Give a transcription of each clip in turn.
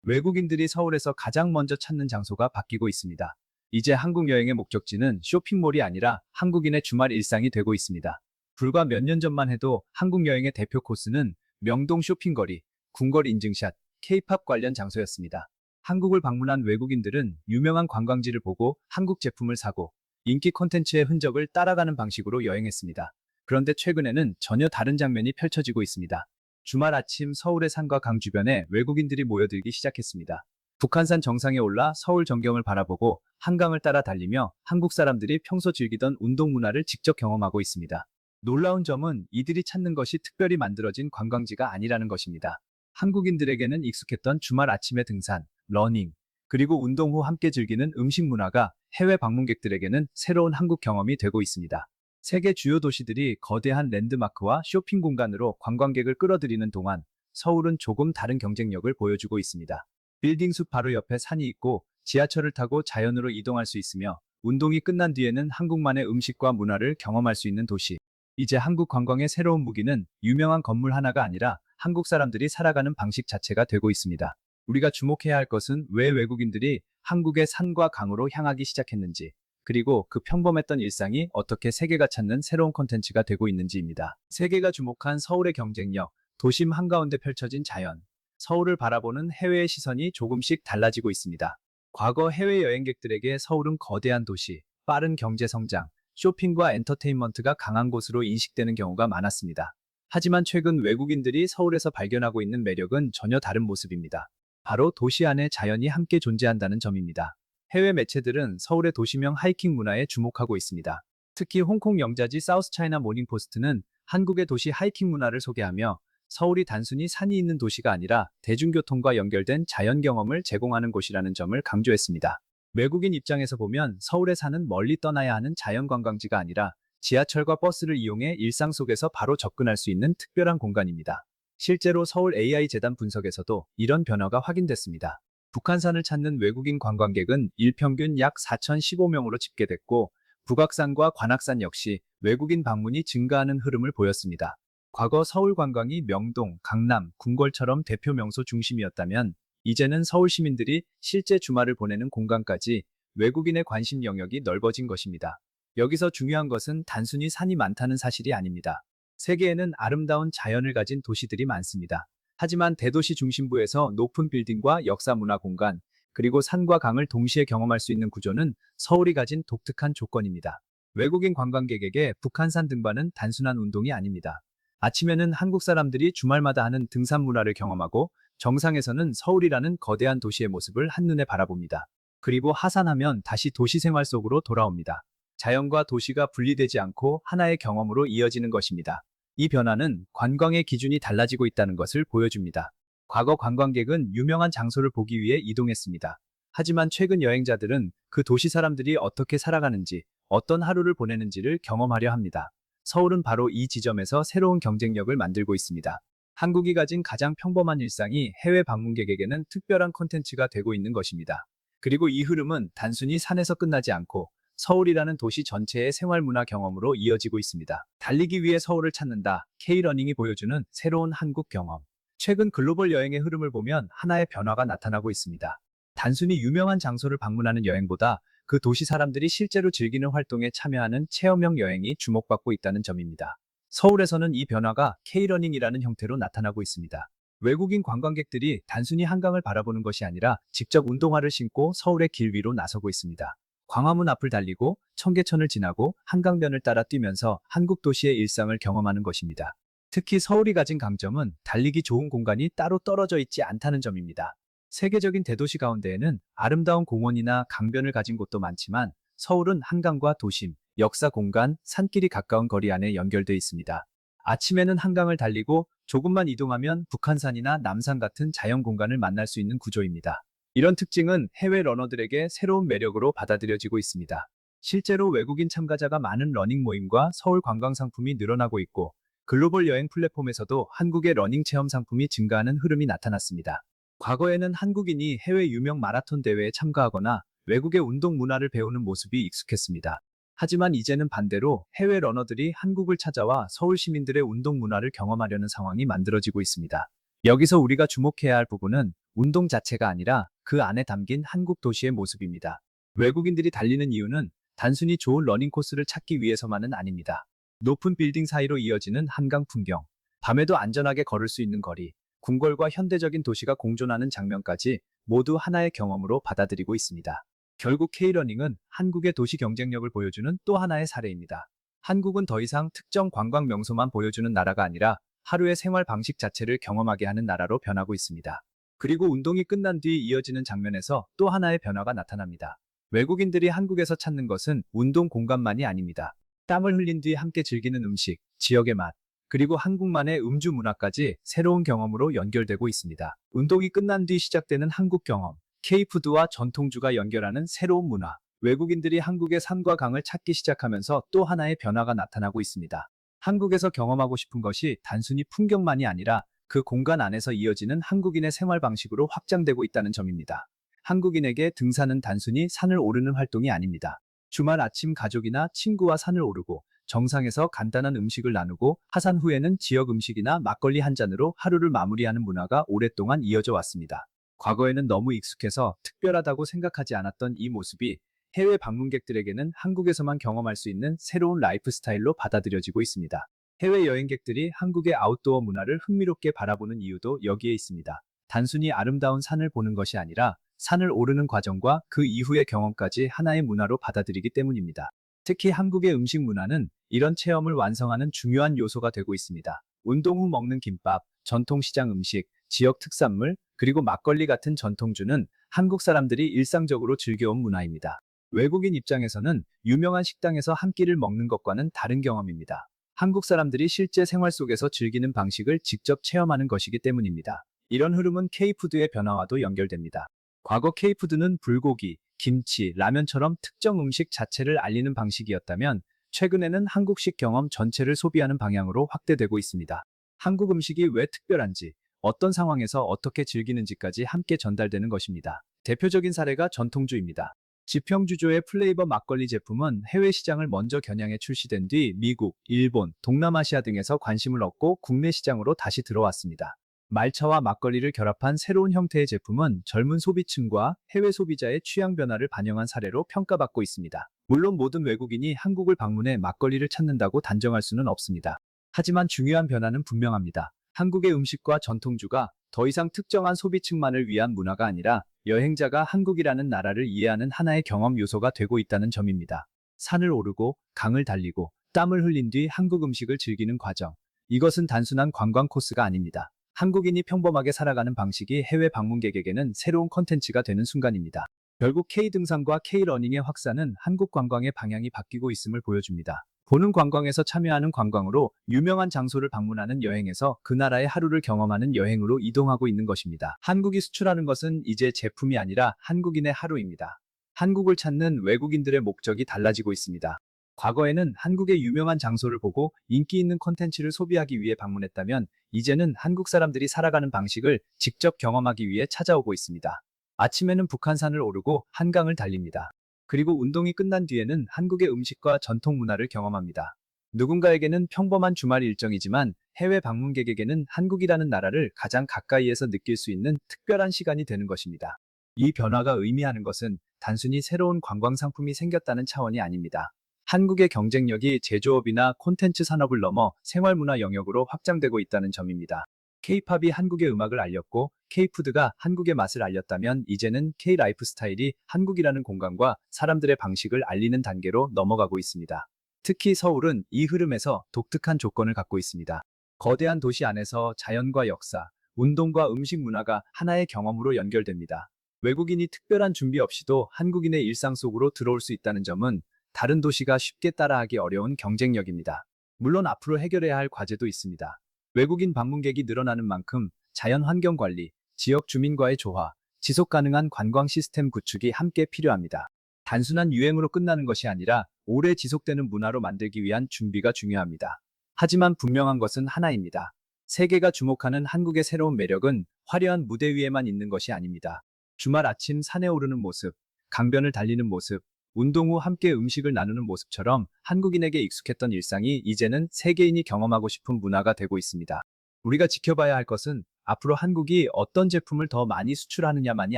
외국인들이 서울에서 가장 먼저 찾는 장소가 바뀌고 있습니다. 이제 한국 여행의 목적지는 쇼핑몰이 아니라 한국인의 주말 일상이 되고 있습니다. 불과 몇 년 전만 해도 한국 여행의 대표 코스는 명동 쇼핑거리, 궁궐 인증샷, K-팝 관련 장소였습니다. 한국을 방문한 외국인들은 유명한 관광지를 보고 한국 제품을 사고 인기 콘텐츠의 흔적을 따라가는 방식으로 여행했습니다. 그런데 최근에는 전혀 다른 장면이 펼쳐지고 있습니다. 주말 아침 서울의 산과 강 주변에 외국인들이 모여들기 시작했습니다. 북한산 정상에 올라 서울 전경을 바라보고 한강을 따라 달리며 한국 사람들이 평소 즐기던 운동 문화를 직접 경험하고 있습니다. 놀라운 점은 이들이 찾는 것이 특별히 만들어진 관광지가 아니라는 것입니다. 한국인들에게는 익숙했던 주말 아침의 등산, 러닝, 그리고 운동 후 함께 즐기는 음식 문화가 해외 방문객들에게는 새로운 한국 경험이 되고 있습니다. 세계 주요 도시들이 거대한 랜드마크와 쇼핑 공간으로 관광객을 끌어들이는 동안 서울은 조금 다른 경쟁력을 보여주고 있습니다. 빌딩 숲 바로 옆에 산이 있고 지하철을 타고 자연으로 이동할 수 있으며 운동이 끝난 뒤에는 한국만의 음식과 문화를 경험할 수 있는 도시. 이제 한국 관광의 새로운 무기는 유명한 건물 하나가 아니라 한국 사람들이 살아가는 방식 자체가 되고 있습니다. 우리가 주목해야 할 것은 왜 외국인들이 한국의 산과 강으로 향하기 시작했는지, 그리고 그 평범했던 일상이 어떻게 세계가 찾는 새로운 콘텐츠가 되고 있는지입니다. 세계가 주목한 서울의 경쟁력, 도심 한가운데 펼쳐진 자연, 서울을 바라보는 해외의 시선이 조금씩 달라지고 있습니다. 과거 해외 여행객들에게 서울은 거대한 도시, 빠른 경제 성장, 쇼핑과 엔터테인먼트가 강한 곳으로 인식되는 경우가 많았습니다. 하지만 최근 외국인들이 서울에서 발견하고 있는 매력은 전혀 다른 모습입니다. 바로 도시 안에 자연이 함께 존재한다는 점입니다. 해외 매체들은 서울의 도시명 하이킹 문화에 주목하고 있습니다. 특히 홍콩 영자지 사우스 차이나 모닝포스트는 한국의 도시 하이킹 문화를 소개하며 서울이 단순히 산이 있는 도시가 아니라 대중교통과 연결된 자연 경험을 제공하는 곳이라는 점을 강조했습니다. 외국인 입장에서 보면 서울의 산은 멀리 떠나야 하는 자연 관광지가 아니라 지하철과 버스를 이용해 일상 속에서 바로 접근할 수 있는 특별한 공간입니다. 실제로 서울 AI 재단 분석에서도 이런 변화가 확인됐습니다. 북한산을 찾는 외국인 관광객은 일평균 약 4,015명으로 집계됐고, 북악산과 관악산 역시 외국인 방문이 증가하는 흐름을 보였습니다. 과거 서울 관광이 명동, 강남, 궁궐처럼 대표 명소 중심이었다면, 이제는 서울 시민들이 실제 주말을 보내는 공간까지 외국인의 관심 영역이 넓어진 것입니다. 여기서 중요한 것은 단순히 산이 많다는 사실이 아닙니다. 세계에는 아름다운 자연을 가진 도시들이 많습니다. 하지만 대도시 중심부에서 높은 빌딩과 역사 문화 공간, 그리고 산과 강을 동시에 경험할 수 있는 구조는 서울이 가진 독특한 조건입니다. 외국인 관광객에게 북한산 등반은 단순한 운동이 아닙니다. 아침에는 한국 사람들이 주말마다 하는 등산 문화를 경험하고, 정상에서는 서울이라는 거대한 도시의 모습을 한눈에 바라봅니다. 그리고 하산하면 다시 도시 생활 속으로 돌아옵니다. 자연과 도시가 분리되지 않고 하나의 경험으로 이어지는 것입니다. 이 변화는 관광의 기준이 달라지고 있다는 것을 보여줍니다. 과거 관광객은 유명한 장소를 보기 위해 이동했습니다. 하지만 최근 여행자들은 그 도시 사람들이 어떻게 살아가는지, 어떤 하루를 보내는지를 경험하려 합니다. 서울은 바로 이 지점에서 새로운 경쟁력을 만들고 있습니다. 한국이 가진 가장 평범한 일상이 해외 방문객에게는 특별한 콘텐츠가 되고 있는 것입니다. 그리고 이 흐름은 단순히 산에서 끝나지 않고 서울이라는 도시 전체의 생활 문화 경험으로 이어지고 있습니다. 달리기 위해 서울을 찾는다. K러닝이 보여주는 새로운 한국 경험. 최근 글로벌 여행의 흐름을 보면 하나의 변화가 나타나고 있습니다. 단순히 유명한 장소를 방문하는 여행보다 그 도시 사람들이 실제로 즐기는 활동에 참여하는 체험형 여행이 주목받고 있다는 점입니다. 서울에서는 이 변화가 K러닝이라는 형태로 나타나고 있습니다. 외국인 관광객들이 단순히 한강을 바라보는 것이 아니라 직접 운동화를 신고 서울의 길 위로 나서고 있습니다. 광화문 앞을 달리고 청계천을 지나고 한강변을 따라 뛰면서 한국 도시의 일상을 경험하는 것입니다. 특히 서울이 가진 강점은 달리기 좋은 공간이 따로 떨어져 있지 않다는 점입니다. 세계적인 대도시 가운데에는 아름다운 공원이나 강변을 가진 곳도 많지만 서울은 한강과 도심, 역사 공간, 산길이 가까운 거리 안에 연결돼 있습니다. 아침에는 한강을 달리고 조금만 이동하면 북한산이나 남산 같은 자연 공간을 만날 수 있는 구조입니다. 이런 특징은 해외 러너들에게 새로운 매력으로 받아들여지고 있습니다. 실제로 외국인 참가자가 많은 러닝 모임과 서울 관광 상품이 늘어나고 있고, 글로벌 여행 플랫폼에서도 한국의 러닝 체험 상품이 증가하는 흐름이 나타났습니다. 과거에는 한국인이 해외 유명 마라톤 대회에 참가하거나 외국의 운동 문화를 배우는 모습이 익숙했습니다. 하지만 이제는 반대로 해외 러너들이 한국을 찾아와 서울 시민들의 운동 문화를 경험하려는 상황이 만들어지고 있습니다. 여기서 우리가 주목해야 할 부분은 운동 자체가 아니라 그 안에 담긴 한국 도시의 모습입니다. 외국인들이 달리는 이유는 단순히 좋은 러닝 코스를 찾기 위해서만은 아닙니다. 높은 빌딩 사이로 이어지는 한강 풍경, 밤에도 안전하게 걸을 수 있는 거리, 궁궐과 현대적인 도시가 공존하는 장면까지 모두 하나의 경험으로 받아들이고 있습니다. 결국 K러닝은 한국의 도시 경쟁력을 보여주는 또 하나의 사례입니다. 한국은 더 이상 특정 관광 명소만 보여주는 나라가 아니라 하루의 생활 방식 자체를 경험하게 하는 나라로 변하고 있습니다. 그리고 운동이 끝난 뒤 이어지는 장면에서 또 하나의 변화가 나타납니다. 외국인들이 한국에서 찾는 것은 운동 공간만이 아닙니다. 땀을 흘린 뒤 함께 즐기는 음식, 지역의 맛, 그리고 한국만의 음주 문화까지 새로운 경험으로 연결되고 있습니다. 운동이 끝난 뒤 시작되는 한국 경험, K푸드와 전통주가 연결하는 새로운 문화, 외국인들이 한국의 산과 강을 찾기 시작하면서 또 하나의 변화가 나타나고 있습니다. 한국에서 경험하고 싶은 것이 단순히 풍경만이 아니라 그 공간 안에서 이어지는 한국인의 생활 방식으로 확장되고 있다는 점입니다. 한국인에게 등산은 단순히 산을 오르는 활동이 아닙니다. 주말 아침 가족이나 친구와 산을 오르고 정상에서 간단한 음식을 나누고 하산 후에는 지역 음식이나 막걸리 한 잔으로 하루를 마무리하는 문화가 오랫동안 이어져 왔습니다. 과거에는 너무 익숙해서 특별하다고 생각하지 않았던 이 모습이 해외 방문객들에게는 한국에서만 경험할 수 있는 새로운 라이프 스타일로 받아들여지고 있습니다. 해외 여행객들이 한국의 아웃도어 문화를 흥미롭게 바라보는 이유도 여기에 있습니다. 단순히 아름다운 산을 보는 것이 아니라 산을 오르는 과정과 그 이후의 경험까지 하나의 문화로 받아들이기 때문입니다. 특히 한국의 음식 문화는 이런 체험을 완성하는 중요한 요소가 되고 있습니다. 운동 후 먹는 김밥, 전통시장 음식, 지역 특산물, 그리고 막걸리 같은 전통주는 한국 사람들이 일상적으로 즐겨온 문화입니다. 외국인 입장에서는 유명한 식당에서 한 끼를 먹는 것과는 다른 경험입니다. 한국 사람들이 실제 생활 속에서 즐기는 방식을 직접 체험하는 것이기 때문입니다. 이런 흐름은 K푸드의 변화와도 연결됩니다. 과거 K푸드는 불고기, 김치, 라면처럼 특정 음식 자체를 알리는 방식이었다면 최근에는 한국식 경험 전체를 소비하는 방향으로 확대되고 있습니다. 한국 음식이 왜 특별한지, 어떤 상황에서 어떻게 즐기는지까지 함께 전달되는 것입니다. 대표적인 사례가 전통주입니다. 지평주조의 플레이버 막걸리 제품은 해외 시장을 먼저 겨냥해 출시된 뒤 미국, 일본, 동남아시아 등에서 관심을 얻고 국내 시장으로 다시 들어왔습니다. 말차와 막걸리를 결합한 새로운 형태의 제품은 젊은 소비층과 해외 소비자의 취향 변화를 반영한 사례로 평가받고 있습니다. 물론 모든 외국인이 한국을 방문해 막걸리를 찾는다고 단정할 수는 없습니다. 하지만 중요한 변화는 분명합니다. 한국의 음식과 전통주가 더 이상 특정한 소비층만을 위한 문화가 아니라 여행자가 한국이라는 나라를 이해하는 하나의 경험 요소가 되고 있다는 점입니다. 산을 오르고 강을 달리고 땀을 흘린 뒤 한국 음식을 즐기는 과정. 이것은 단순한 관광 코스가 아닙니다. 한국인이 평범하게 살아가는 방식이 해외 방문객에게는 새로운 컨텐츠가 되는 순간입니다. 결국 K등산과 K러닝의 확산은 한국 관광의 방향이 바뀌고 있음을 보여줍니다. 보는 관광에서 참여하는 관광으로 유명한 장소를 방문하는 여행에서 그 나라의 하루를 경험하는 여행으로 이동하고 있는 것입니다. 한국이 수출하는 것은 이제 제품이 아니라 한국인의 하루입니다. 한국을 찾는 외국인들의 목적이 달라지고 있습니다. 과거에는 한국의 유명한 장소를 보고 인기 있는 콘텐츠를 소비하기 위해 방문했다면 이제는 한국 사람들이 살아가는 방식을 직접 경험하기 위해 찾아오고 있습니다. 아침에는 북한산을 오르고 한강을 달립니다. 그리고 운동이 끝난 뒤에는 한국의 음식과 전통 문화를 경험합니다. 누군가에게는 평범한 주말 일정이지만 해외 방문객에게는 한국이라는 나라를 가장 가까이에서 느낄 수 있는 특별한 시간이 되는 것입니다. 이 변화가 의미하는 것은 단순히 새로운 관광 상품이 생겼다는 차원이 아닙니다. 한국의 경쟁력이 제조업이나 콘텐츠 산업을 넘어 생활문화 영역으로 확장되고 있다는 점입니다. K-팝이 한국의 음악을 알렸고 K-푸드가 한국의 맛을 알렸다면 이제는 K-라이프 스타일이 한국이라는 공간과 사람들의 방식을 알리는 단계로 넘어가고 있습니다. 특히 서울은 이 흐름에서 독특한 조건을 갖고 있습니다. 거대한 도시 안에서 자연과 역사, 운동과 음식 문화가 하나의 경험으로 연결됩니다. 외국인이 특별한 준비 없이도 한국인의 일상 속으로 들어올 수 있다는 점은 다른 도시가 쉽게 따라하기 어려운 경쟁력입니다. 물론 앞으로 해결해야 할 과제도 있습니다. 외국인 방문객이 늘어나는 만큼 자연 환경 관리, 지역 주민과의 조화, 지속 가능한 관광 시스템 구축이 함께 필요합니다. 단순한 유행으로 끝나는 것이 아니라 오래 지속되는 문화로 만들기 위한 준비가 중요합니다. 하지만 분명한 것은 하나입니다. 세계가 주목하는 한국의 새로운 매력은 화려한 무대 위에만 있는 것이 아닙니다. 주말 아침 산에 오르는 모습, 강변을 달리는 모습, 운동 후 함께 음식을 나누는 모습처럼 한국인에게 익숙했던 일상이 이제는 세계인이 경험하고 싶은 문화가 되고 있습니다. 우리가 지켜봐야 할 것은 앞으로 한국이 어떤 제품을 더 많이 수출하느냐만이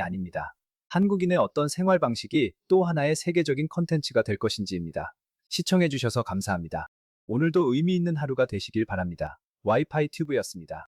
아닙니다. 한국인의 어떤 생활 방식이 또 하나의 세계적인 컨텐츠가 될 것인지입니다. 시청해주셔서 감사합니다. 오늘도 의미 있는 하루가 되시길 바랍니다. 와이파이 튜브였습니다.